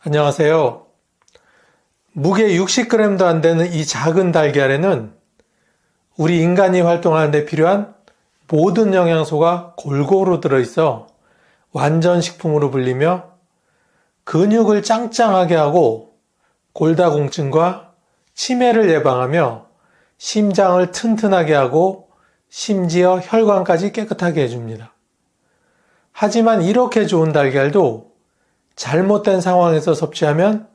안녕하세요. 무게 60g도 안 되는 이 작은 달걀에는 우리 인간이 활동하는 데 필요한 모든 영양소가 골고루 들어있어 완전 식품으로 불리며 근육을 짱짱하게 하고 골다공증과 치매를 예방하며 심장을 튼튼하게 하고 심지어 혈관까지 깨끗하게 해줍니다. 하지만 이렇게 좋은 달걀도 잘못된 상황에서 섭취하면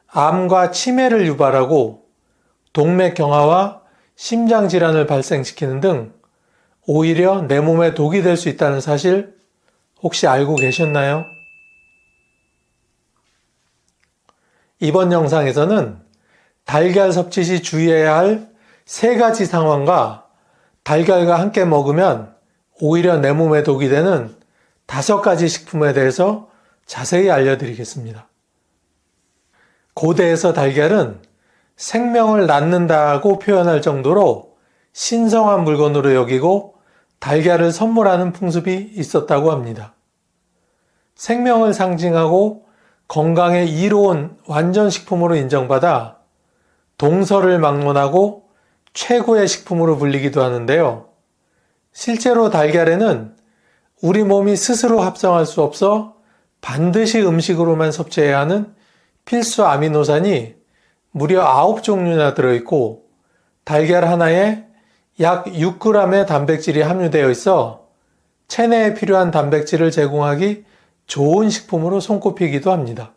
암과 치매를 유발하고 동맥경화와 심장질환을 발생시키는 등 오히려 내 몸에 독이 될 수 있다는 사실 혹시 알고 계셨나요? 이번 영상에서는 달걀 섭취 시 주의해야 할 3가지 상황과 달걀과 함께 먹으면 오히려 내 몸에 독이 되는 5가지 식품에 대해서 자세히 알려드리겠습니다. 고대에서 달걀은 생명을 낳는다고 표현할 정도로 신성한 물건으로 여기고 달걀을 선물하는 풍습이 있었다고 합니다. 생명을 상징하고 건강에 이로운 완전식품으로 인정받아 동서를 막론하고 최고의 식품으로 불리기도 하는데요. 실제로 달걀에는 우리 몸이 스스로 합성할 수 없어 반드시 음식으로만 섭취해야 하는 필수 아미노산이 무려 9종류나 들어있고 달걀 하나에 약 6g의 단백질이 함유되어 있어 체내에 필요한 단백질을 제공하기 좋은 식품으로 손꼽히기도 합니다.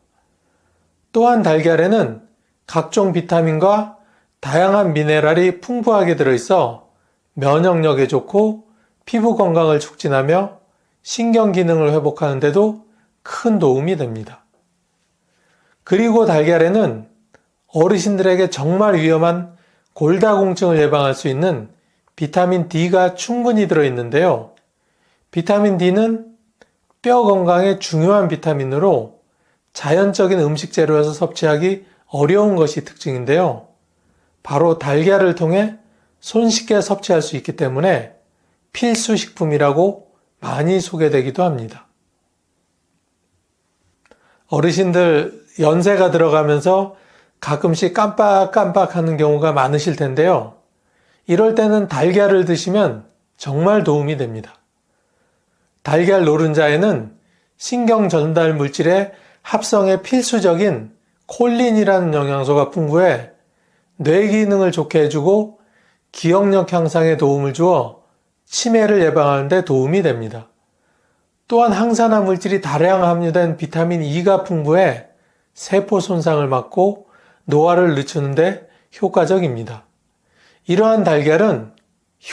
또한 달걀에는 각종 비타민과 다양한 미네랄이 풍부하게 들어있어 면역력에 좋고 피부 건강을 촉진하며 신경 기능을 회복하는 데도 큰 도움이 됩니다. 그리고 달걀에는 어르신들에게 정말 위험한 골다공증을 예방할 수 있는 비타민 D가 충분히 들어있는데요. 비타민 D는 뼈 건강에 중요한 비타민으로 자연적인 음식 재료에서 섭취하기 어려운 것이 특징인데요. 바로 달걀을 통해 손쉽게 섭취할 수 있기 때문에 필수 식품이라고 많이 소개되기도 합니다. 어르신들 연세가 들어가면서 가끔씩 깜빡깜빡 하는 경우가 많으실 텐데요. 이럴 때는 달걀을 드시면 정말 도움이 됩니다. 달걀 노른자에는 신경 전달 물질의 합성에 필수적인 콜린이라는 영양소가 풍부해 뇌 기능을 좋게 해주고 기억력 향상에 도움을 주어 치매를 예방하는 데 도움이 됩니다. 또한 항산화 물질이 다량 함유된 비타민 E가 풍부해 세포 손상을 막고 노화를 늦추는 데 효과적입니다. 이러한 달걀은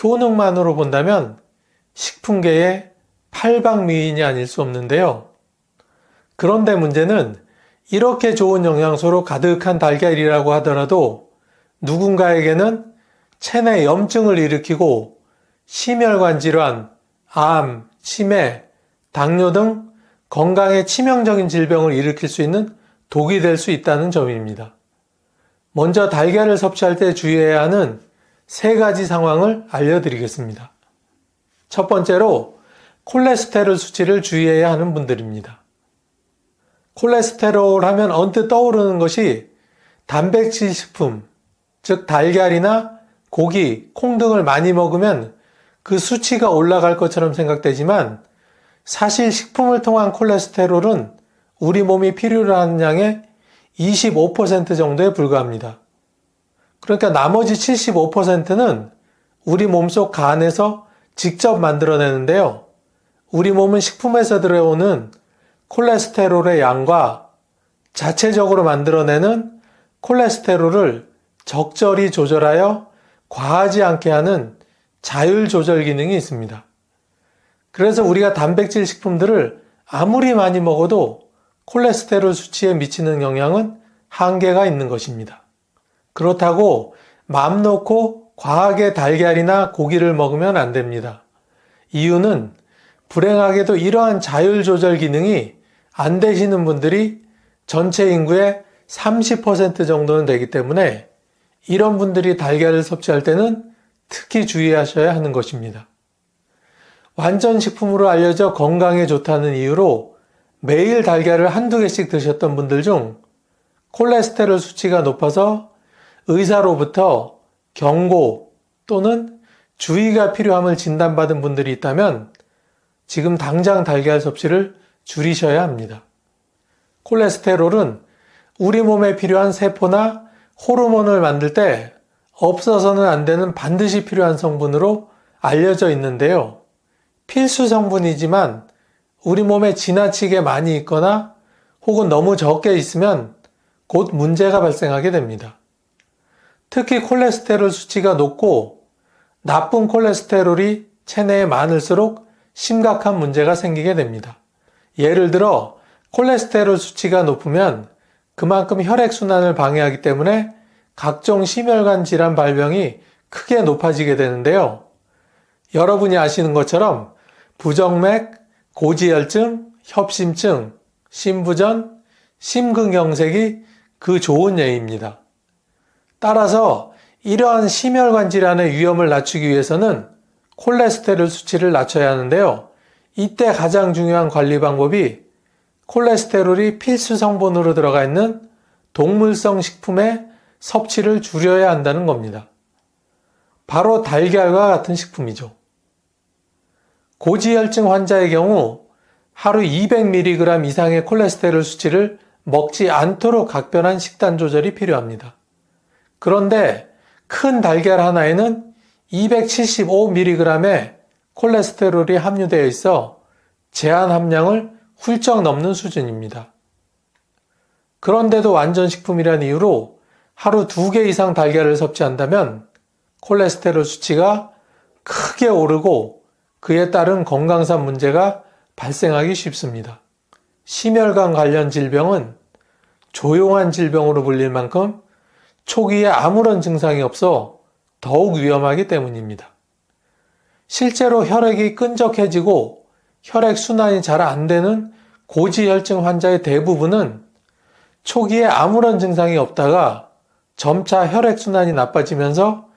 효능만으로 본다면 식품계의 팔방미인이 아닐 수 없는데요. 그런데 문제는 이렇게 좋은 영양소로 가득한 달걀이라고 하더라도 누군가에게는 체내 염증을 일으키고 심혈관 질환, 암, 치매, 당뇨 등 건강에 치명적인 질병을 일으킬 수 있는 독이 될 수 있다는 점입니다. 먼저 달걀을 섭취할 때 주의해야 하는 3가지 상황을 알려드리겠습니다. 첫 번째로 콜레스테롤 수치를 주의해야 하는 분들입니다. 콜레스테롤 하면 언뜻 떠오르는 것이 단백질 식품, 즉 달걀이나 고기, 콩 등을 많이 먹으면 그 수치가 올라갈 것처럼 생각되지만 사실 식품을 통한 콜레스테롤은 우리 몸이 필요로 하는 양의 25% 정도에 불과합니다. 그러니까 나머지 75%는 우리 몸속 간에서 직접 만들어내는데요. 우리 몸은 식품에서 들어오는 콜레스테롤의 양과 자체적으로 만들어내는 콜레스테롤을 적절히 조절하여 과하지 않게 하는 자율 조절 기능이 있습니다. 그래서 우리가 단백질 식품들을 아무리 많이 먹어도 콜레스테롤 수치에 미치는 영향은 한계가 있는 것입니다. 그렇다고 맘 놓고 과하게 달걀이나 고기를 먹으면 안 됩니다. 이유는 불행하게도 이러한 자율 조절 기능이 안 되시는 분들이 전체 인구의 30% 정도는 되기 때문에 이런 분들이 달걀을 섭취할 때는 특히 주의하셔야 하는 것입니다. 완전 식품으로 알려져 건강에 좋다는 이유로 매일 달걀을 한두 개씩 드셨던 분들 중 콜레스테롤 수치가 높아서 의사로부터 경고 또는 주의가 필요함을 진단받은 분들이 있다면 지금 당장 달걀 섭취를 줄이셔야 합니다. 콜레스테롤은 우리 몸에 필요한 세포나 호르몬을 만들 때 없어서는 안 되는 반드시 필요한 성분으로 알려져 있는데요. 필수 성분이지만 우리 몸에 지나치게 많이 있거나 혹은 너무 적게 있으면 곧 문제가 발생하게 됩니다. 특히 콜레스테롤 수치가 높고 나쁜 콜레스테롤이 체내에 많을수록 심각한 문제가 생기게 됩니다. 예를 들어 콜레스테롤 수치가 높으면 그만큼 혈액순환을 방해하기 때문에 각종 심혈관 질환 발병이 크게 높아지게 되는데요. 여러분이 아시는 것처럼 부정맥, 고지혈증, 협심증, 심부전, 심근경색이 그 좋은 예입니다. 따라서 이러한 심혈관 질환의 위험을 낮추기 위해서는 콜레스테롤 수치를 낮춰야 하는데요. 이때 가장 중요한 관리 방법이 콜레스테롤이 필수 성분으로 들어가 있는 동물성 식품의 섭취를 줄여야 한다는 겁니다. 바로 달걀과 같은 식품이죠. 고지혈증 환자의 경우 하루 200mg 이상의 콜레스테롤 수치를 먹지 않도록 각별한 식단 조절이 필요합니다. 그런데 큰 달걀 하나에는 275mg의 콜레스테롤이 함유되어 있어 제한 함량을 훌쩍 넘는 수준입니다. 그런데도 완전식품이라는 이유로 하루 2개 이상 달걀을 섭취한다면 콜레스테롤 수치가 크게 오르고 그에 따른 건강상 문제가 발생하기 쉽습니다. 심혈관 관련 질병은 조용한 질병으로 불릴 만큼 초기에 아무런 증상이 없어 더욱 위험하기 때문입니다. 실제로 혈액이 끈적해지고 혈액순환이 잘 안 되는 고지혈증 환자의 대부분은 초기에 아무런 증상이 없다가 점차 혈액순환이 나빠지면서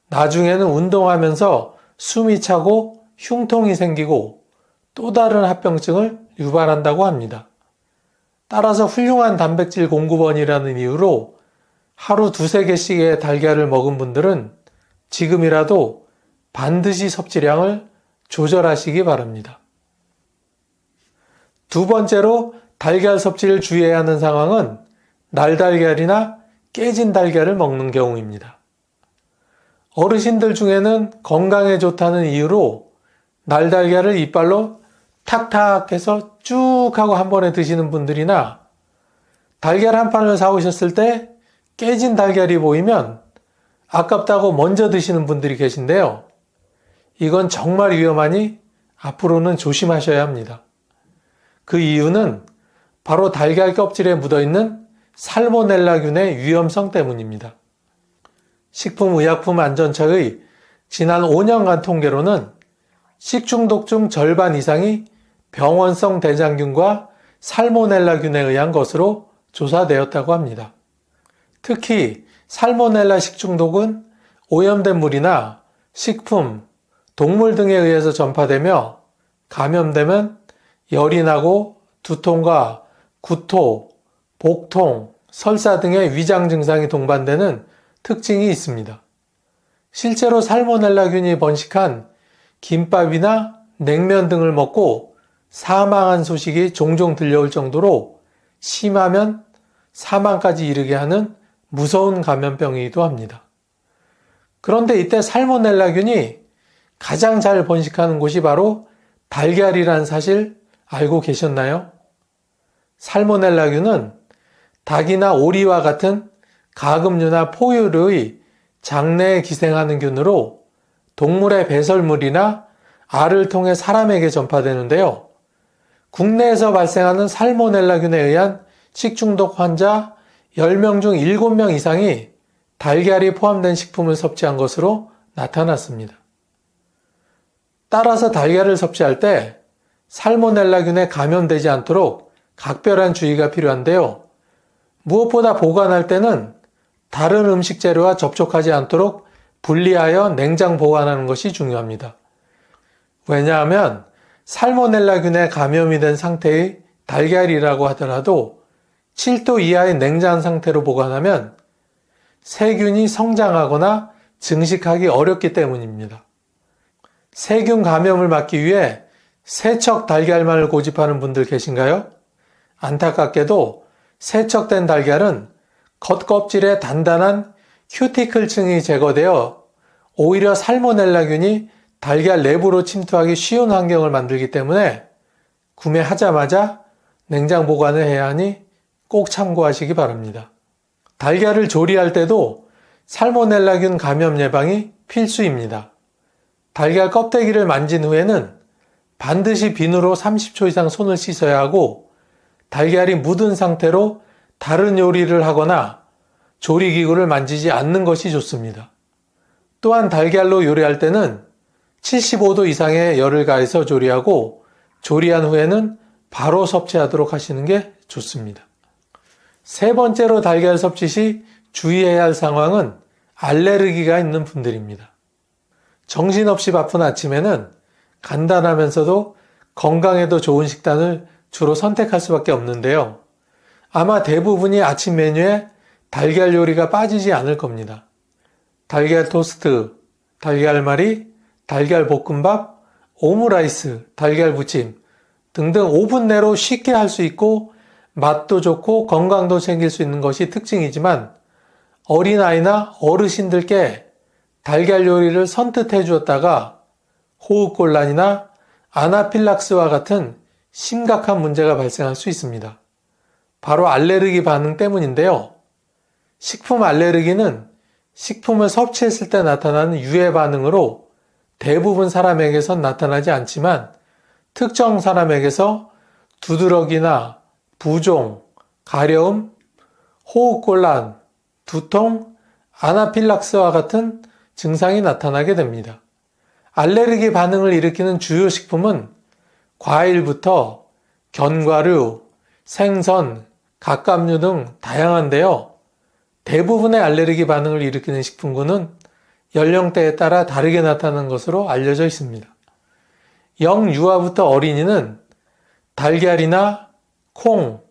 나중에는 운동하면서 숨이 차고 흉통이 생기고 또 다른 합병증을 유발한다고 합니다. 따라서 훌륭한 단백질 공급원이라는 이유로 하루 2-3개씩의 달걀을 먹은 분들은 지금이라도 반드시 섭취량을 조절하시기 바랍니다. 두 번째로 달걀 섭취를 주의해야 하는 상황은 날달걀이나 깨진 달걀을 먹는 경우입니다. 어르신들 중에는 건강에 좋다는 이유로 날달걀을 이빨로 탁탁 해서 쭉 하고 한 번에 드시는 분들이나 달걀 한 판을 사오셨을 때 깨진 달걀이 보이면 아깝다고 먼저 드시는 분들이 계신데요. 이건 정말 위험하니 앞으로는 조심하셔야 합니다. 그 이유는 바로 달걀 껍질에 묻어있는 살모넬라균의 위험성 때문입니다. 식품의약품안전처의 지난 5년간 통계로는 식중독 중 절반 이상이 병원성 대장균과 살모넬라균에 의한 것으로 조사되었다고 합니다. 특히 살모넬라 식중독은 오염된 물이나 식품, 동물 등에 의해서 전파되며 감염되면 열이 나고 두통과 구토, 복통, 설사 등의 위장 증상이 동반되는 특징이 있습니다. 실제로 살모넬라균이 번식한 김밥이나 냉면 등을 먹고 사망한 소식이 종종 들려올 정도로 심하면 사망까지 이르게 하는 무서운 감염병이기도 합니다. 그런데 이때 살모넬라균이 가장 잘 번식하는 곳이 바로 달걀이라는 사실 알고 계셨나요? 살모넬라균은 닭이나 오리와 같은 가금류나 포유류의 장내에 기생하는 균으로 동물의 배설물이나 알을 통해 사람에게 전파되는데요. 국내에서 발생하는 살모넬라균에 의한 식중독 환자 10명 중 7명 이상이 달걀이 포함된 식품을 섭취한 것으로 나타났습니다. 따라서 달걀을 섭취할 때 살모넬라균에 감염되지 않도록 각별한 주의가 필요한데요. 무엇보다 보관할 때는 다른 음식 재료와 접촉하지 않도록 분리하여 냉장 보관하는 것이 중요합니다. 왜냐하면 살모넬라균에 감염이 된 상태의 달걀이라고 하더라도 7도 이하의 냉장 상태로 보관하면 세균이 성장하거나 증식하기 어렵기 때문입니다. 세균 감염을 막기 위해 세척 달걀만을 고집하는 분들 계신가요? 안타깝게도 세척된 달걀은 겉껍질에 단단한 큐티클층이 제거되어 오히려 살모넬라균이 달걀 내부로 침투하기 쉬운 환경을 만들기 때문에 구매하자마자 냉장 보관을 해야 하니 꼭 참고하시기 바랍니다. 달걀을 조리할 때도 살모넬라균 감염 예방이 필수입니다. 달걀 껍데기를 만진 후에는 반드시 비누로 30초 이상 손을 씻어야 하고 달걀이 묻은 상태로 다른 요리를 하거나 조리기구를 만지지 않는 것이 좋습니다. 또한 달걀로 요리할 때는 75도 이상의 열을 가해서 조리하고 조리한 후에는 바로 섭취하도록 하시는 게 좋습니다. 세 번째로 달걀 섭취 시 주의해야 할 상황은 알레르기가 있는 분들입니다. 정신없이 바쁜 아침에는 간단하면서도 건강에도 좋은 식단을 주로 선택할 수밖에 없는데요. 아마 대부분이 아침 메뉴에 달걀 요리가 빠지지 않을 겁니다. 달걀 토스트, 달걀말이, 달걀 볶음밥, 오므라이스, 달걀 부침 등등 5분 내로 쉽게 할 수 있고 맛도 좋고 건강도 챙길 수 있는 것이 특징이지만 어린아이나 어르신들께 달걀 요리를 선뜻해 주었다가 호흡곤란이나 아나필락스와 같은 심각한 문제가 발생할 수 있습니다. 바로 알레르기 반응 때문인데요. 식품 알레르기는 식품을 섭취했을 때 나타나는 유해 반응으로 대부분 사람에게선 나타나지 않지만 특정 사람에게서 두드러기나 부종, 가려움, 호흡곤란, 두통, 아나필락스와 같은 증상이 나타나게 됩니다. 알레르기 반응을 일으키는 주요 식품은 과일부터 견과류, 생선, 갑각류 등 다양한데요. 대부분의 알레르기 반응을 일으키는 식품군은 연령대에 따라 다르게 나타나는 것으로 알려져 있습니다. 영유아부터 어린이는 달걀이나 콩,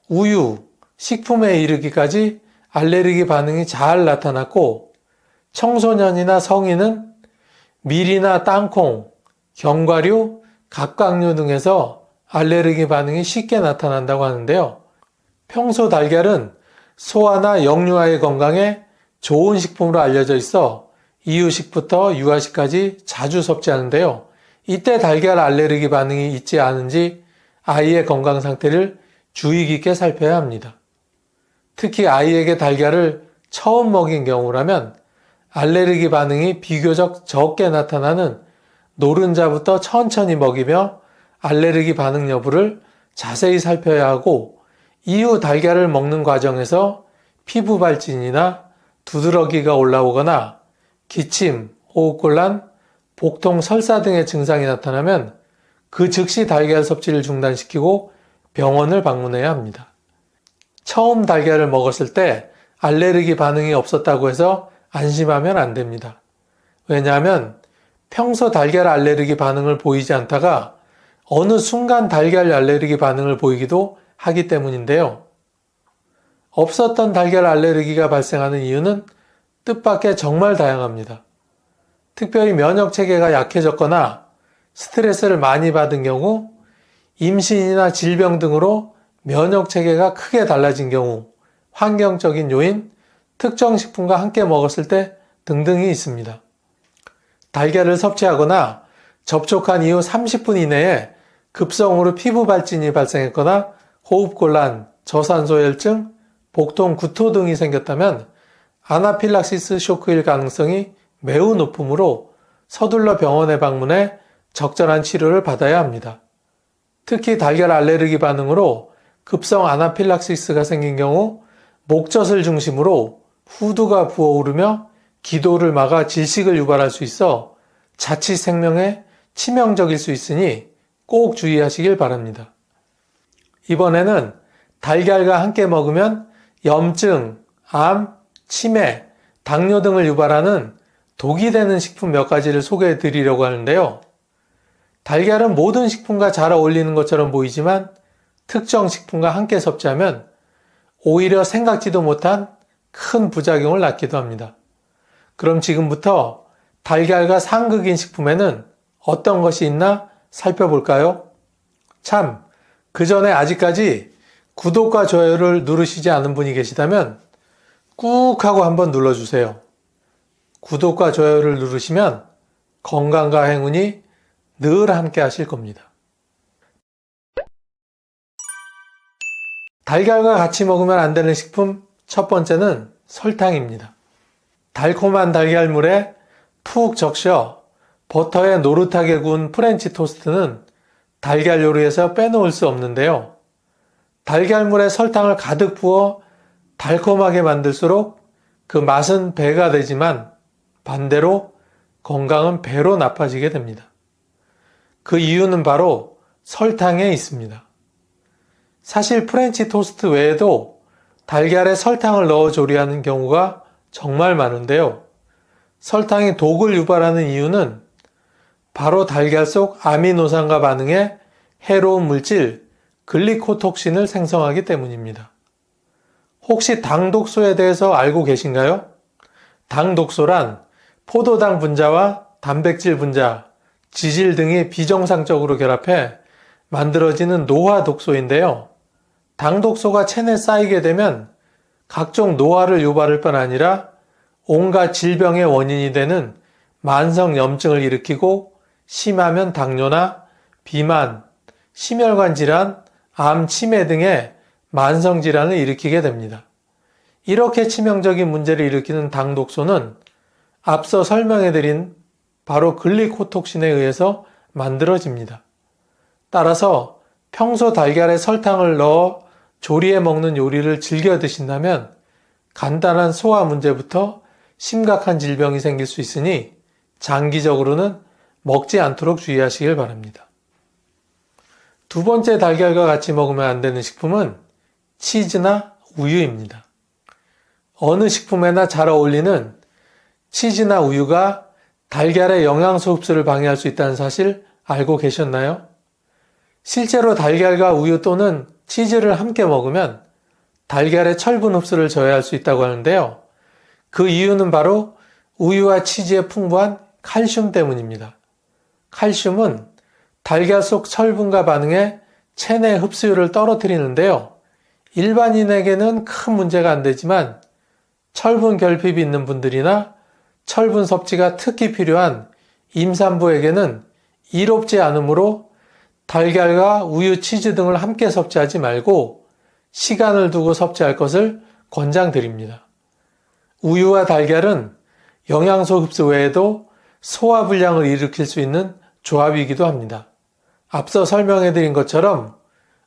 우유, 식품에 이르기까지 알레르기 반응이 잘 나타났고 청소년이나 성인은 밀이나 땅콩, 견과류, 갑각류 등에서 알레르기 반응이 쉽게 나타난다고 하는데요. 평소 달걀은 소아나 영유아의 건강에 좋은 식품으로 알려져 있어 이유식부터 유아식까지 자주 섭취하는데요. 이때 달걀 알레르기 반응이 있지 않은지 아이의 건강 상태를 주의 깊게 살펴야 합니다. 특히 아이에게 달걀을 처음 먹인 경우라면 알레르기 반응이 비교적 적게 나타나는 노른자부터 천천히 먹이며 알레르기 반응 여부를 자세히 살펴야 하고 이후 달걀을 먹는 과정에서 피부 발진이나 두드러기가 올라오거나 기침, 호흡곤란, 복통, 설사 등의 증상이 나타나면 그 즉시 달걀 섭취를 중단시키고 병원을 방문해야 합니다. 처음 달걀을 먹었을 때 알레르기 반응이 없었다고 해서 안심하면 안 됩니다. 왜냐하면 평소 달걀 알레르기 반응을 보이지 않다가 어느 순간 달걀 알레르기 반응을 보이기도 하기 때문인데요. 없었던 달걀 알레르기가 발생하는 이유는 뜻밖의 정말 다양합니다. 특별히 면역 체계가 약해졌거나 스트레스를 많이 받은 경우, 임신이나 질병 등으로 면역 체계가 크게 달라진 경우, 환경적인 요인, 특정 식품과 함께 먹었을 때 등등이 있습니다. 달걀을 섭취하거나 접촉한 이후 30분 이내에 급성으로 피부 발진이 발생했거나 호흡곤란, 저산소혈증, 복통, 구토 등이 생겼다면 아나필락시스 쇼크일 가능성이 매우 높으므로 서둘러 병원에 방문해 적절한 치료를 받아야 합니다. 특히 달걀 알레르기 반응으로 급성 아나필락시스가 생긴 경우 목젖을 중심으로 후두가 부어오르며 기도를 막아 질식을 유발할 수 있어 자칫 생명에 치명적일 수 있으니 꼭 주의하시길 바랍니다. 이번에는 달걀과 함께 먹으면 염증, 암, 치매, 당뇨 등을 유발하는 독이 되는 식품 몇 가지를 소개해 드리려고 하는데요. 달걀은 모든 식품과 잘 어울리는 것처럼 보이지만 특정 식품과 함께 섭취하면 오히려 생각지도 못한 큰 부작용을 낳기도 합니다. 그럼 지금부터 달걀과 상극인 식품에는 어떤 것이 있나 살펴볼까요? 참, 그 전에 아직까지 구독과 좋아요를 누르시지 않은 분이 계시다면 꾹 하고 한번 눌러주세요. 구독과 좋아요를 누르시면 건강과 행운이 늘 함께 하실 겁니다. 달걀과 같이 먹으면 안 되는 식품 첫 번째는 설탕입니다. 달콤한 달걀물에 푹 적셔 버터에 노릇하게 구운 프렌치 토스트는 달걀 요리에서 빼놓을 수 없는데요. 달걀물에 설탕을 가득 부어 달콤하게 만들수록 그 맛은 배가 되지만 반대로 건강은 배로 나빠지게 됩니다. 그 이유는 바로 설탕에 있습니다. 사실 프렌치 토스트 외에도 달걀에 설탕을 넣어 조리하는 경우가 정말 많은데요. 설탕이 독을 유발하는 이유는 바로 달걀 속 아미노산과 반응해 해로운 물질 글리코톡신을 생성하기 때문입니다. 혹시 당독소에 대해서 알고 계신가요? 당독소란 포도당 분자와 단백질 분자, 지질 등이 비정상적으로 결합해 만들어지는 노화 독소인데요. 당독소가 체내에 쌓이게 되면 각종 노화를 유발할 뿐 아니라 온갖 질병의 원인이 되는 만성 염증을 일으키고 심하면 당뇨나 비만, 심혈관 질환, 암, 치매 등의 만성 질환을 일으키게 됩니다. 이렇게 치명적인 문제를 일으키는 당독소는 앞서 설명해드린 바로 글리코톡신에 의해서 만들어집니다. 따라서 평소 달걀에 설탕을 넣어 조리해 먹는 요리를 즐겨 드신다면 간단한 소화 문제부터 심각한 질병이 생길 수 있으니 장기적으로는 먹지 않도록 주의하시길 바랍니다. 두 번째 달걀과 같이 먹으면 안 되는 식품은 치즈나 우유입니다. 어느 식품에나 잘 어울리는 치즈나 우유가 달걀의 영양소 흡수를 방해할 수 있다는 사실 알고 계셨나요? 실제로 달걀과 우유 또는 치즈를 함께 먹으면 달걀의 철분 흡수를 저해할 수 있다고 하는데요. 그 이유는 바로 우유와 치즈에 풍부한 칼슘 때문입니다. 칼슘은 달걀 속 철분과 반응해 체내 흡수율을 떨어뜨리는데요. 일반인에게는 큰 문제가 안 되지만 철분 결핍이 있는 분들이나 철분 섭취가 특히 필요한 임산부에게는 이롭지 않으므로 달걀과 우유, 치즈 등을 함께 섭취하지 말고 시간을 두고 섭취할 것을 권장드립니다. 우유와 달걀은 영양소 흡수 외에도 소화불량을 일으킬 수 있는 조합이기도 합니다. 앞서 설명해드린 것처럼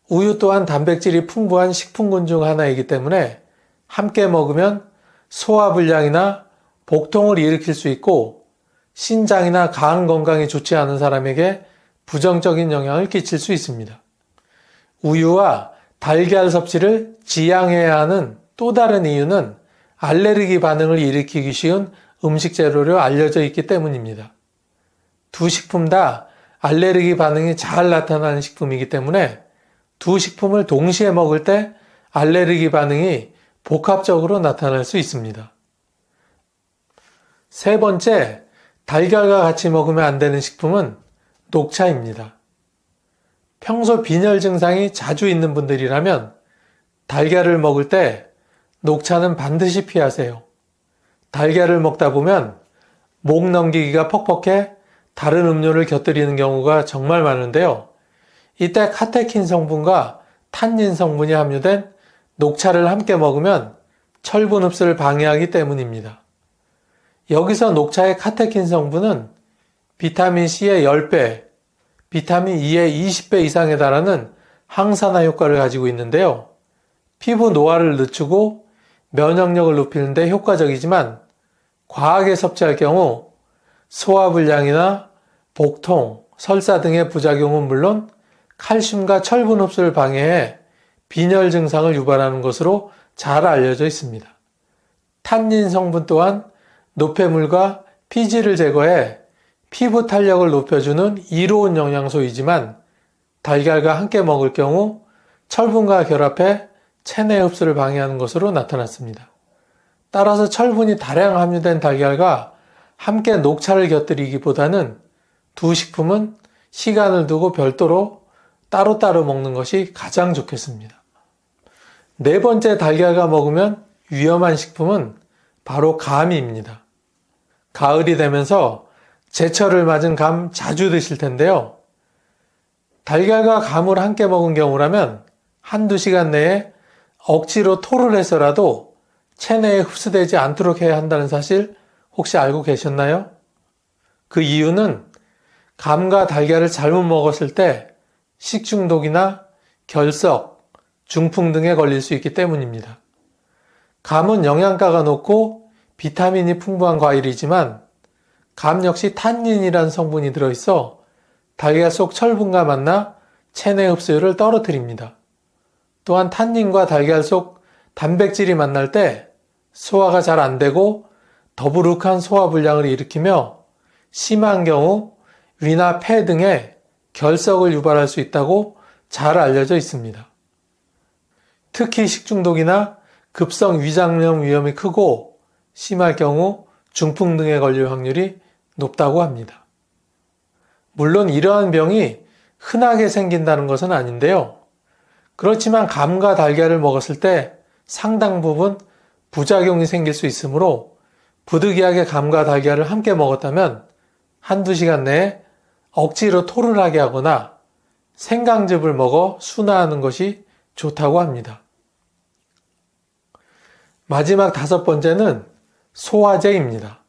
우유 또한 단백질이 풍부한 식품군 중 하나이기 때문에 함께 먹으면 소화불량이나 복통을 일으킬 수 있고 신장이나 간 건강이 좋지 않은 사람에게 부정적인 영향을 끼칠 수 있습니다. 우유와 달걀 섭취를 지양해야 하는 또 다른 이유는 알레르기 반응을 일으키기 쉬운 음식 재료로 알려져 있기 때문입니다. 두 식품 다 알레르기 반응이 잘 나타나는 식품이기 때문에 두 식품을 동시에 먹을 때 알레르기 반응이 복합적으로 나타날 수 있습니다. 세 번째, 달걀과 같이 먹으면 안 되는 식품은 녹차입니다. 평소 빈혈 증상이 자주 있는 분들이라면 달걀을 먹을 때 녹차는 반드시 피하세요. 달걀을 먹다 보면 목 넘기기가 퍽퍽해 다른 음료를 곁들이는 경우가 정말 많은데요. 이때 카테킨 성분과 탄닌 성분이 함유된 녹차를 함께 먹으면 철분 흡수를 방해하기 때문입니다. 여기서 녹차의 카테킨 성분은 비타민C의 10배, 비타민 E의 20배 이상에 달하는 항산화 효과를 가지고 있는데요. 피부 노화를 늦추고 면역력을 높이는 데 효과적이지만 과하게 섭취할 경우 소화불량이나 복통, 설사 등의 부작용은 물론 칼슘과 철분 흡수를 방해해 빈혈 증상을 유발하는 것으로 잘 알려져 있습니다. 탄닌 성분 또한 노폐물과 피지를 제거해 피부 탄력을 높여주는 이로운 영양소이지만 달걀과 함께 먹을 경우 철분과 결합해 체내 흡수를 방해하는 것으로 나타났습니다. 따라서 철분이 다량 함유된 달걀과 함께 녹차를 곁들이기보다는 두 식품은 시간을 두고 별도로 따로따로 먹는 것이 가장 좋겠습니다. 네 번째 달걀과 먹으면 위험한 식품은 바로 감입니다. 가을이 되면서 제철을 맞은 감 자주 드실 텐데요. 달걀과 감을 함께 먹은 경우라면 한두 시간 내에 억지로 토를 해서라도 체내에 흡수되지 않도록 해야 한다는 사실 혹시 알고 계셨나요? 그 이유는 감과 달걀을 잘못 먹었을 때 식중독이나 결석, 중풍 등에 걸릴 수 있기 때문입니다. 감은 영양가가 높고 비타민이 풍부한 과일이지만 감 역시 탄닌이라는 성분이 들어있어 달걀 속 철분과 만나 체내 흡수율을 떨어뜨립니다. 또한 탄닌과 달걀 속 단백질이 만날 때 소화가 잘 안 되고 더부룩한 소화불량을 일으키며 심한 경우 위나 폐 등에 결석을 유발할 수 있다고 잘 알려져 있습니다. 특히 식중독이나 급성 위장염 위험이 크고 심할 경우 중풍 등에 걸릴 확률이 높다고 합니다. 물론 이러한 병이 흔하게 생긴다는 것은 아닌데요. 그렇지만 감과 달걀을 먹었을 때 상당 부분 부작용이 생길 수 있으므로 부득이하게 감과 달걀을 함께 먹었다면 한두 시간 내에 억지로 토를 하게 하거나 생강즙을 먹어 순화하는 것이 좋다고 합니다. 마지막 다섯 번째는 소화제입니다.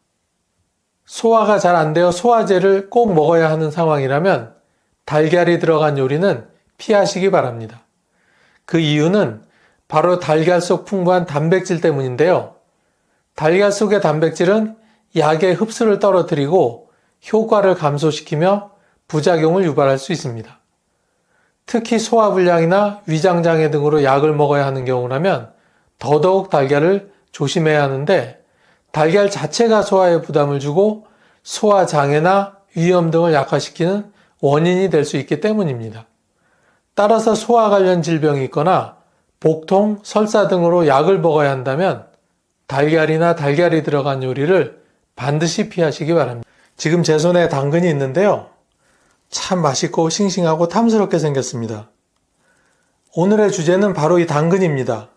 소화가 잘 안 되어 소화제를 꼭 먹어야 하는 상황이라면 달걀이 들어간 요리는 피하시기 바랍니다. 그 이유는 바로 달걀 속 풍부한 단백질 때문인데요. 달걀 속의 단백질은 약의 흡수를 떨어뜨리고 효과를 감소시키며 부작용을 유발할 수 있습니다. 특히 소화불량이나 위장장애 등으로 약을 먹어야 하는 경우라면 더더욱 달걀을 조심해야 하는데 달걀 자체가 소화에 부담을 주고 소화장애나 위염 등을 약화시키는 원인이 될 수 있기 때문입니다. 따라서 소화 관련 질병이 있거나 복통, 설사 등으로 약을 먹어야 한다면 달걀이나 달걀이 들어간 요리를 반드시 피하시기 바랍니다. 지금 제 손에 당근이 있는데요. 참 맛있고 싱싱하고 탐스럽게 생겼습니다. 오늘의 주제는 바로 이 당근입니다.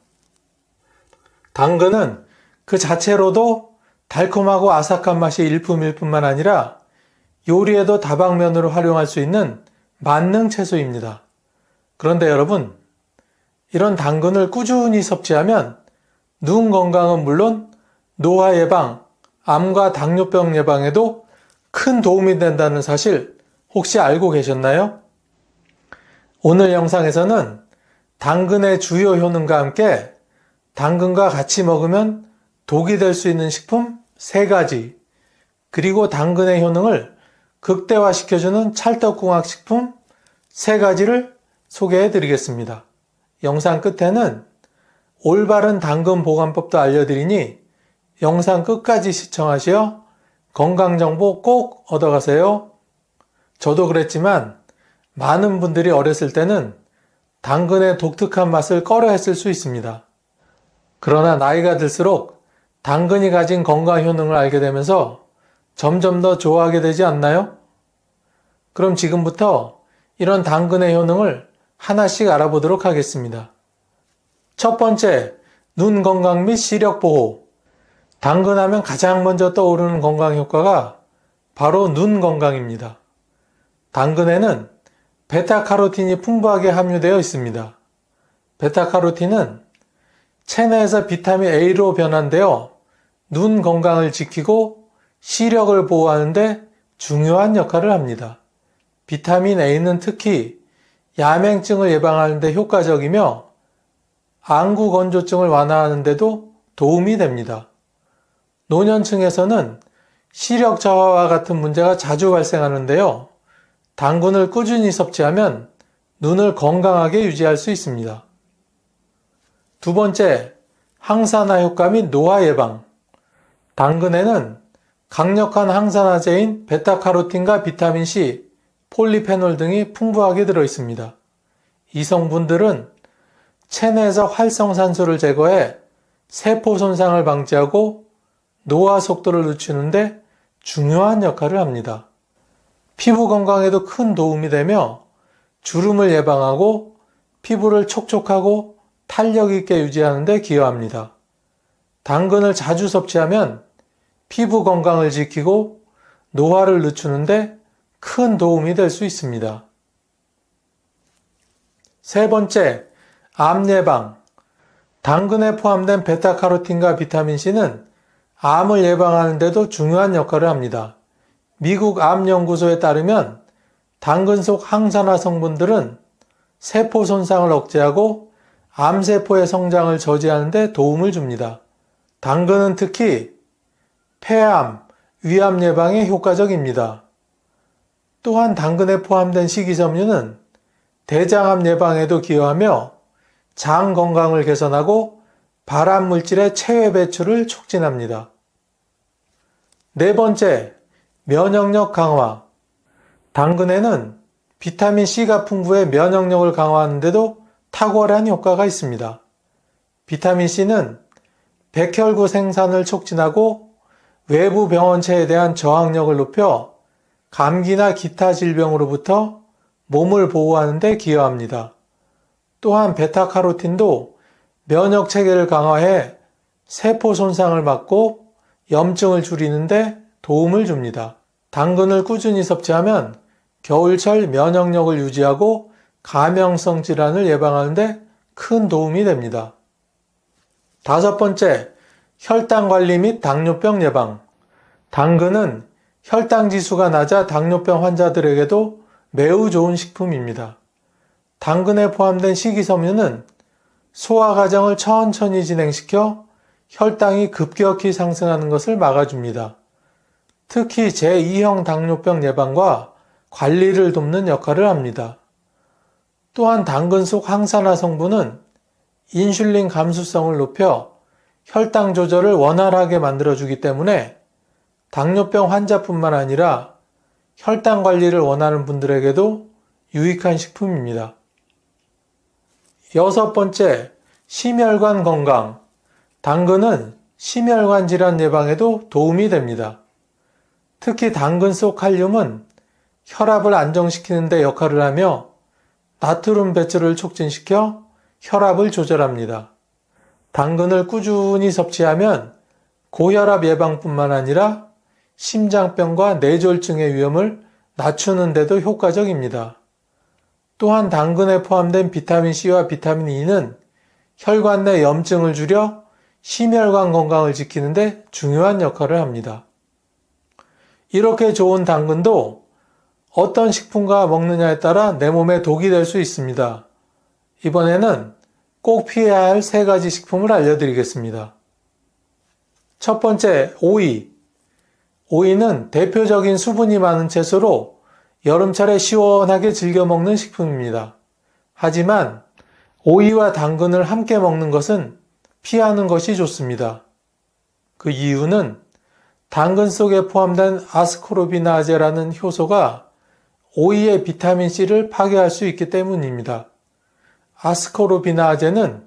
당근은 그 자체로도 달콤하고 아삭한 맛이 일품일 뿐만 아니라 요리에도 다방면으로 활용할 수 있는 만능 채소입니다. 그런데 여러분, 이런 당근을 꾸준히 섭취하면 눈 건강은 물론 노화 예방, 암과 당뇨병 예방에도 큰 도움이 된다는 사실 혹시 알고 계셨나요? 오늘 영상에서는 당근의 주요 효능과 함께 당근과 같이 먹으면 독이 될 수 있는 식품 3가지, 그리고 당근의 효능을 극대화시켜주는 찰떡궁합식품 3가지를 소개해 드리겠습니다. 영상 끝에는 올바른 당근 보관법도 알려드리니 영상 끝까지 시청하시어 건강정보 꼭 얻어가세요. 저도 그랬지만 많은 분들이 어렸을 때는 당근의 독특한 맛을 꺼려했을 수 있습니다. 그러나 나이가 들수록 당근이 가진 건강 효능을 알게 되면서 점점 더 좋아하게 되지 않나요? 그럼 지금부터 이런 당근의 효능을 하나씩 알아보도록 하겠습니다. 첫 번째, 눈 건강 및 시력 보호. 당근하면 가장 먼저 떠오르는 건강 효과가 바로 눈 건강입니다. 당근에는 베타카로틴이 풍부하게 함유되어 있습니다. 베타카로틴은 체내에서 비타민 A로 변환되어 눈 건강을 지키고 시력을 보호하는 데 중요한 역할을 합니다. 비타민 A는 특히 야맹증을 예방하는 데 효과적이며 안구 건조증을 완화하는 데도 도움이 됩니다. 노년층에서는 시력 저하와 같은 문제가 자주 발생하는데요. 당근을 꾸준히 섭취하면 눈을 건강하게 유지할 수 있습니다. 두 번째, 항산화 효과 및 노화 예방. 당근에는 강력한 항산화제인 베타카로틴과 비타민 C, 폴리페놀 등이 풍부하게 들어있습니다. 이 성분들은 체내에서 활성산소를 제거해 세포 손상을 방지하고 노화 속도를 늦추는데 중요한 역할을 합니다. 피부 건강에도 큰 도움이 되며 주름을 예방하고 피부를 촉촉하고 탄력 있게 유지하는 데 기여합니다. 당근을 자주 섭취하면 피부 건강을 지키고 노화를 늦추는데 큰 도움이 될 수 있습니다. 세 번째, 암 예방. 당근에 포함된 베타카로틴과 비타민C는 암을 예방하는 데도 중요한 역할을 합니다. 미국 암연구소에 따르면 당근 속 항산화 성분들은 세포 손상을 억제하고 암세포의 성장을 저지하는 데 도움을 줍니다. 당근은 특히 폐암, 위암 예방에 효과적입니다. 또한 당근에 포함된 식이섬유는 대장암 예방에도 기여하며 장 건강을 개선하고 발암 물질의 체외 배출을 촉진합니다. 네 번째, 면역력 강화. 당근에는 비타민C가 풍부해 면역력을 강화하는 데도 탁월한 효과가 있습니다. 비타민C는 백혈구 생산을 촉진하고 외부 병원체에 대한 저항력을 높여 감기나 기타 질병으로부터 몸을 보호하는 데 기여합니다. 또한 베타카로틴도 면역 체계를 강화해 세포 손상을 막고 염증을 줄이는 데 도움을 줍니다. 당근을 꾸준히 섭취하면 겨울철 면역력을 유지하고 감염성 질환을 예방하는 데 큰 도움이 됩니다. 다섯 번째, 혈당 관리 및 당뇨병 예방. 당근은 혈당 지수가 낮아 당뇨병 환자들에게도 매우 좋은 식품입니다. 당근에 포함된 식이섬유는 소화 과정을 천천히 진행시켜 혈당이 급격히 상승하는 것을 막아줍니다. 특히 제2형 당뇨병 예방과 관리를 돕는 역할을 합니다. 또한 당근 속 항산화 성분은 인슐린 감수성을 높여 혈당 조절을 원활하게 만들어주기 때문에 당뇨병 환자뿐만 아니라 혈당 관리를 원하는 분들에게도 유익한 식품입니다. 여섯 번째, 심혈관 건강. 당근은 심혈관 질환 예방에도 도움이 됩니다. 특히 당근 속 칼륨은 혈압을 안정시키는 데 역할을 하며 나트륨 배출을 촉진시켜 혈압을 조절합니다. 당근을 꾸준히 섭취하면 고혈압 예방뿐만 아니라 심장병과 뇌졸중의 위험을 낮추는 데도 효과적입니다. 또한 당근에 포함된 비타민C와 비타민E는 혈관 내 염증을 줄여 심혈관 건강을 지키는 데 중요한 역할을 합니다. 이렇게 좋은 당근도 어떤 식품과 먹느냐에 따라 내 몸에 독이 될 수 있습니다. 이번에는 꼭 피해야 할 세 가지 식품을 알려드리겠습니다. 첫 번째, 오이. 오이는 대표적인 수분이 많은 채소로 여름철에 시원하게 즐겨 먹는 식품입니다. 하지만 오이와 당근을 함께 먹는 것은 피하는 것이 좋습니다. 그 이유는 당근 속에 포함된 아스코르비나제라는 효소가 오이의 비타민C를 파괴할 수 있기 때문입니다. 아스코르비나제는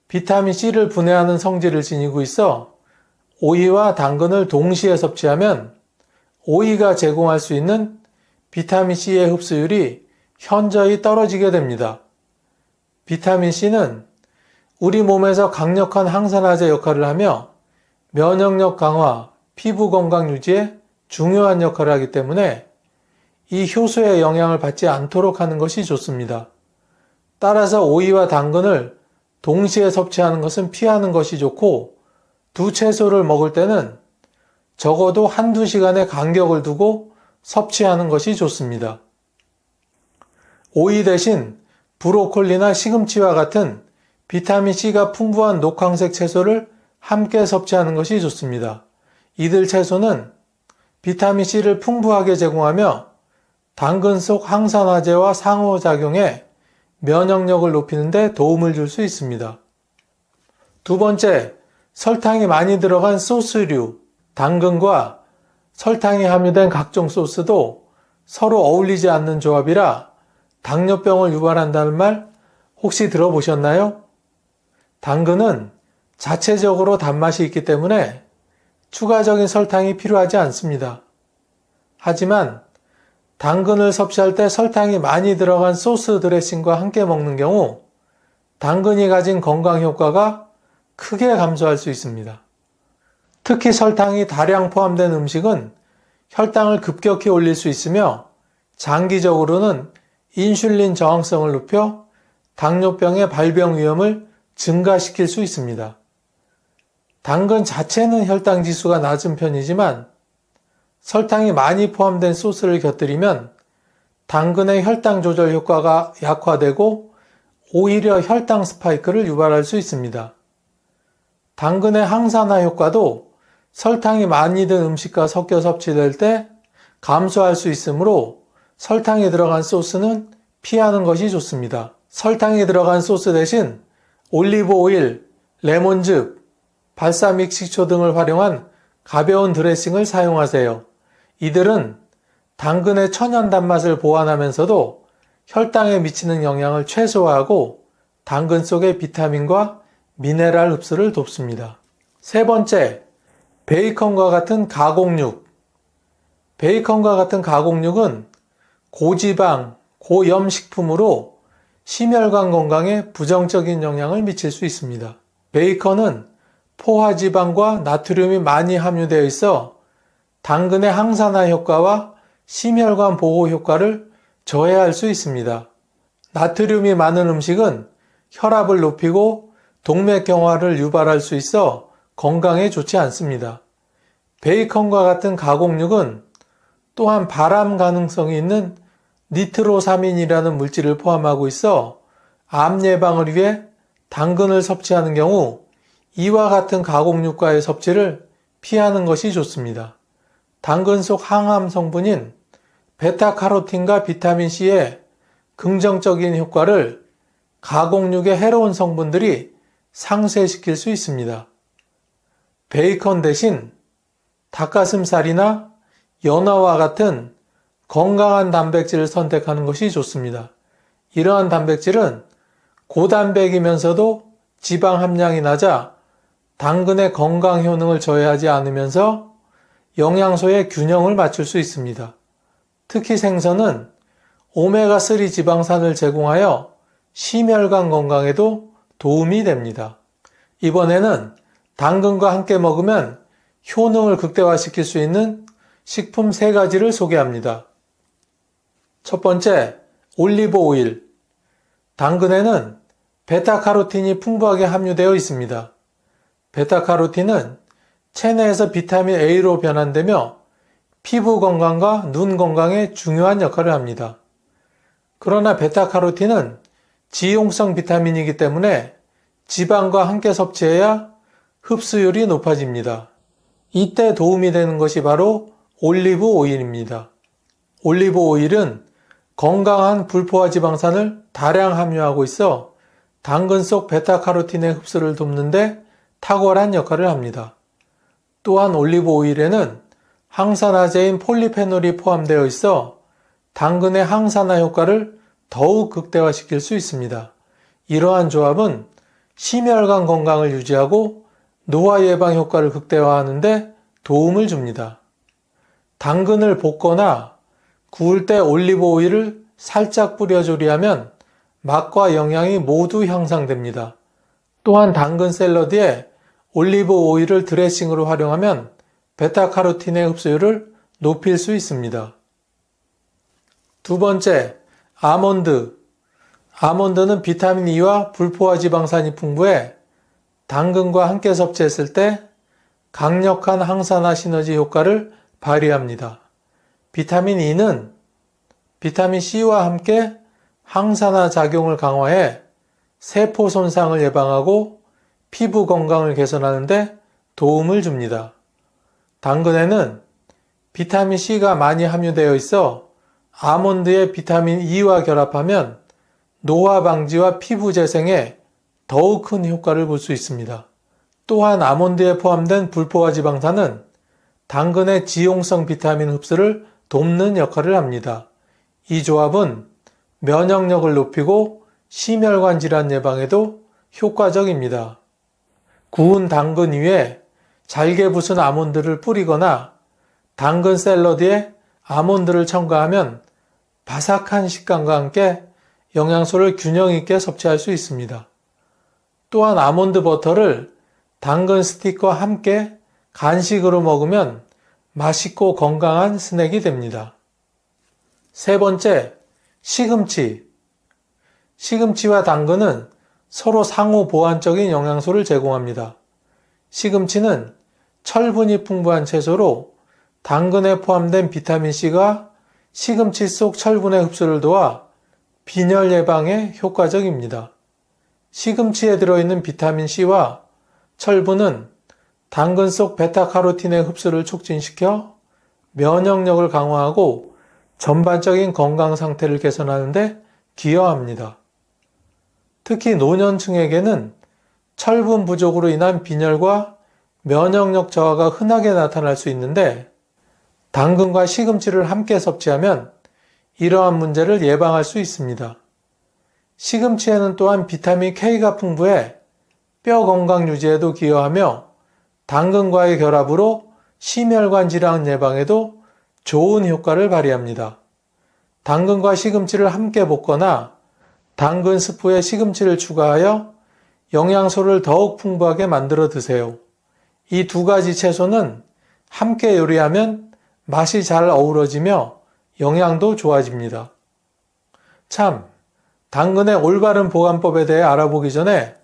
비타민C를 분해하는 성질을 지니고 있어 오이와 당근을 동시에 섭취하면 오이가 제공할 수 있는 비타민C의 흡수율이 현저히 떨어지게 됩니다. 비타민C는 우리 몸에서 강력한 항산화제 역할을 하며 면역력 강화, 피부 건강 유지에 중요한 역할을 하기 때문에 이 효소의 영향을 받지 않도록 하는 것이 좋습니다. 따라서 오이와 당근을 동시에 섭취하는 것은 피하는 것이 좋고 두 채소를 먹을 때는 적어도 한두 시간의 간격을 두고 섭취하는 것이 좋습니다. 오이 대신 브로콜리나 시금치와 같은 비타민C가 풍부한 녹황색 채소를 함께 섭취하는 것이 좋습니다. 이들 채소는 비타민C를 풍부하게 제공하며 당근 속 항산화제와 상호작용해 면역력을 높이는 데 도움을 줄 수 있습니다. 두 번째, 설탕이 많이 들어간 소스류. 당근과 설탕이 함유된 각종 소스도 서로 어울리지 않는 조합이라 당뇨병을 유발한다는 말 혹시 들어보셨나요? 당근은 자체적으로 단맛이 있기 때문에 추가적인 설탕이 필요하지 않습니다. 하지만 당근을 섭취할 때 설탕이 많이 들어간 소스 드레싱과 함께 먹는 경우 당근이 가진 건강 효과가 크게 감소할 수 있습니다. 특히 설탕이 다량 포함된 음식은 혈당을 급격히 올릴 수 있으며 장기적으로는 인슐린 저항성을 높여 당뇨병의 발병 위험을 증가시킬 수 있습니다. 당근 자체는 혈당 지수가 낮은 편이지만 설탕이 많이 포함된 소스를 곁들이면 당근의 혈당 조절 효과가 약화되고 오히려 혈당 스파이크를 유발할 수 있습니다. 당근의 항산화 효과도 설탕이 많이 든 음식과 섞여 섭취될 때 감소할 수 있으므로 설탕이 들어간 소스는 피하는 것이 좋습니다. 설탕이 들어간 소스 대신 올리브 오일, 레몬즙, 발사믹 식초 등을 활용한 가벼운 드레싱을 사용하세요. 이들은 당근의 천연 단맛을 보완하면서도 혈당에 미치는 영향을 최소화하고 당근 속의 비타민과 미네랄 흡수를 돕습니다. 세 번째, 베이컨과 같은 가공육. 베이컨과 같은 가공육은 고지방, 고염 식품으로 심혈관 건강에 부정적인 영향을 미칠 수 있습니다. 베이컨은 포화지방과 나트륨이 많이 함유되어 있어 당근의 항산화 효과와 심혈관 보호 효과를 저해할 수 있습니다. 나트륨이 많은 음식은 혈압을 높이고 동맥경화를 유발할 수 있어 건강에 좋지 않습니다. 베이컨과 같은 가공육은 또한 발암 가능성이 있는 니트로사민이라는 물질을 포함하고 있어 암 예방을 위해 당근을 섭취하는 경우 이와 같은 가공육과의 섭취를 피하는 것이 좋습니다. 당근 속 항암 성분인 베타카로틴과 비타민C의 긍정적인 효과를 가공육의 해로운 성분들이 상쇄시킬 수 있습니다. 베이컨 대신 닭가슴살이나 연어와 같은 건강한 단백질을 선택하는 것이 좋습니다. 이러한 단백질은 고단백이면서도 지방 함량이 낮아 당근의 건강 효능을 저해하지 않으면서 영양소의 균형을 맞출 수 있습니다. 특히 생선은 오메가3 지방산을 제공하여 심혈관 건강에도 도움이 됩니다. 이번에는 당근과 함께 먹으면 효능을 극대화시킬 수 있는 식품 3가지를 소개합니다. 첫 번째, 올리브 오일. 당근에는 베타카로틴이 풍부하게 함유되어 있습니다. 베타카로틴은 체내에서 비타민 A로 변환되며 피부 건강과 눈 건강에 중요한 역할을 합니다. 그러나 베타카로틴은 지용성 비타민이기 때문에 지방과 함께 섭취해야 흡수율이 높아집니다. 이때 도움이 되는 것이 바로 올리브 오일입니다. 올리브 오일은 건강한 불포화 지방산을 다량 함유하고 있어 당근 속 베타카로틴의 흡수를 돕는데 탁월한 역할을 합니다. 또한 올리브 오일에는 항산화제인 폴리페놀이 포함되어 있어 당근의 항산화 효과를 더욱 극대화시킬 수 있습니다. 이러한 조합은 심혈관 건강을 유지하고 노화 예방 효과를 극대화하는데 도움을 줍니다. 당근을 볶거나 구울 때 올리브 오일을 살짝 뿌려 조리하면 맛과 영양이 모두 향상됩니다. 또한 당근 샐러드에 올리브 오일을 드레싱으로 활용하면 베타카로틴의 흡수율을 높일 수 있습니다. 두 번째, 아몬드. 아몬드는 비타민 E와 불포화 지방산이 풍부해 당근과 함께 섭취했을 때 강력한 항산화 시너지 효과를 발휘합니다. 비타민 E는 비타민 C와 함께 항산화 작용을 강화해 세포 손상을 예방하고 피부 건강을 개선하는 데 도움을 줍니다. 당근에는 비타민 C가 많이 함유되어 있어 아몬드의 비타민 E와 결합하면 노화 방지와 피부 재생에 더욱 큰 효과를 볼 수 있습니다. 또한 아몬드에 포함된 불포화 지방산은 당근의 지용성 비타민 흡수를 돕는 역할을 합니다. 이 조합은 면역력을 높이고 심혈관 질환 예방에도 효과적입니다. 구운 당근 위에 잘게 부순 아몬드를 뿌리거나 당근 샐러드에 아몬드를 첨가하면 바삭한 식감과 함께 영양소를 균형 있게 섭취할 수 있습니다. 또한 아몬드 버터를 당근 스틱과 함께 간식으로 먹으면 맛있고 건강한 스낵이 됩니다. 세 번째, 시금치. 시금치와 당근은 서로 상호 보완적인 영양소를 제공합니다. 시금치는 철분이 풍부한 채소로 당근에 포함된 비타민C가 시금치 속 철분의 흡수를 도와 빈혈 예방에 효과적입니다. 시금치에 들어있는 비타민C와 철분은 당근 속 베타카로틴의 흡수를 촉진시켜 면역력을 강화하고 전반적인 건강 상태를 개선하는 데 기여합니다. 특히 노년층에게는 철분 부족으로 인한 빈혈과 면역력 저하가 흔하게 나타날 수 있는데 당근과 시금치를 함께 섭취하면 이러한 문제를 예방할 수 있습니다. 시금치에는 또한 비타민 K가 풍부해 뼈 건강 유지에도 기여하며 당근과의 결합으로 심혈관 질환 예방에도 좋은 효과를 발휘합니다. 당근과 시금치를 함께 볶거나 당근 스프에 시금치를 추가하여 영양소를 더욱 풍부하게 만들어 드세요. 이 두 가지 채소는 함께 요리하면 맛이 잘 어우러지며 영양도 좋아집니다. 참, 당근의 올바른 보관법에 대해 알아보기 전에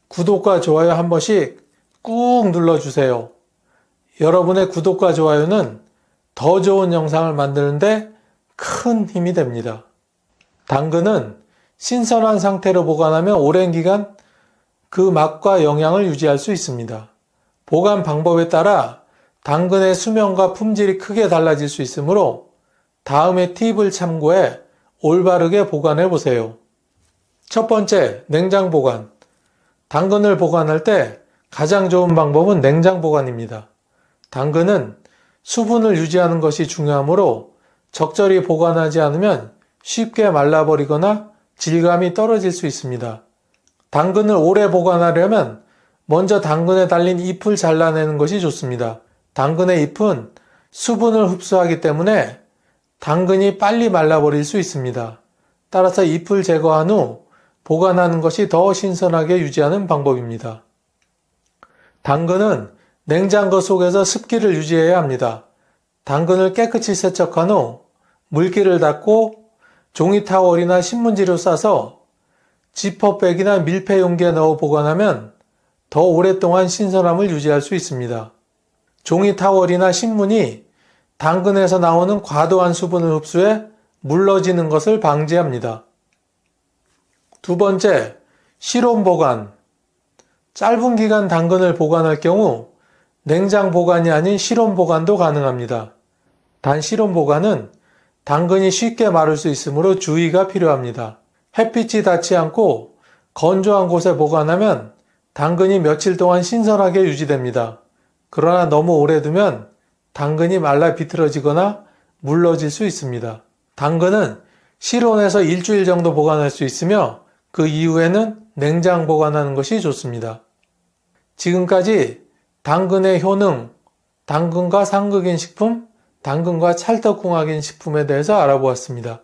구독과 좋아요 한 번씩 꾹 눌러주세요. 여러분의 구독과 좋아요는 더 좋은 영상을 만드는데 큰 힘이 됩니다. 당근은 신선한 상태로 보관하면 오랜 기간 그 맛과 영양을 유지할 수 있습니다. 보관 방법에 따라 당근의 수명과 품질이 크게 달라질 수 있으므로 다음의 팁을 참고해 올바르게 보관해 보세요. 첫 번째, 냉장 보관. 당근을 보관할 때 가장 좋은 방법은 냉장 보관입니다. 당근은 수분을 유지하는 것이 중요하므로 적절히 보관하지 않으면 쉽게 말라버리거나 질감이 떨어질 수 있습니다. 당근을 오래 보관하려면 먼저 당근에 달린 잎을 잘라내는 것이 좋습니다. 당근의 잎은 수분을 흡수하기 때문에 당근이 빨리 말라버릴 수 있습니다. 따라서 잎을 제거한 후 보관하는 것이 더 신선하게 유지하는 방법입니다. 당근은 냉장고 속에서 습기를 유지해야 합니다. 당근을 깨끗이 세척한 후 물기를 닦고 종이 타월이나 신문지로 싸서 지퍼백이나 밀폐 용기에 넣어 보관하면 더 오랫동안 신선함을 유지할 수 있습니다. 종이 타월이나 신문이 당근에서 나오는 과도한 수분을 흡수해 물러지는 것을 방지합니다. 두 번째, 실온 보관. 짧은 기간 당근을 보관할 경우 냉장 보관이 아닌 실온 보관도 가능합니다. 단 실온 보관은 당근이 쉽게 마를 수 있으므로 주의가 필요합니다. 햇빛이 닿지 않고 건조한 곳에 보관하면 당근이 며칠 동안 신선하게 유지됩니다. 그러나 너무 오래 두면 당근이 말라 비틀어지거나 물러질 수 있습니다. 당근은 실온에서 일주일 정도 보관할 수 있으며 그 이후에는 냉장 보관하는 것이 좋습니다. 지금까지 당근의 효능, 당근과 상극인 식품, 당근과 찰떡궁합인 식품에 대해서 알아보았습니다.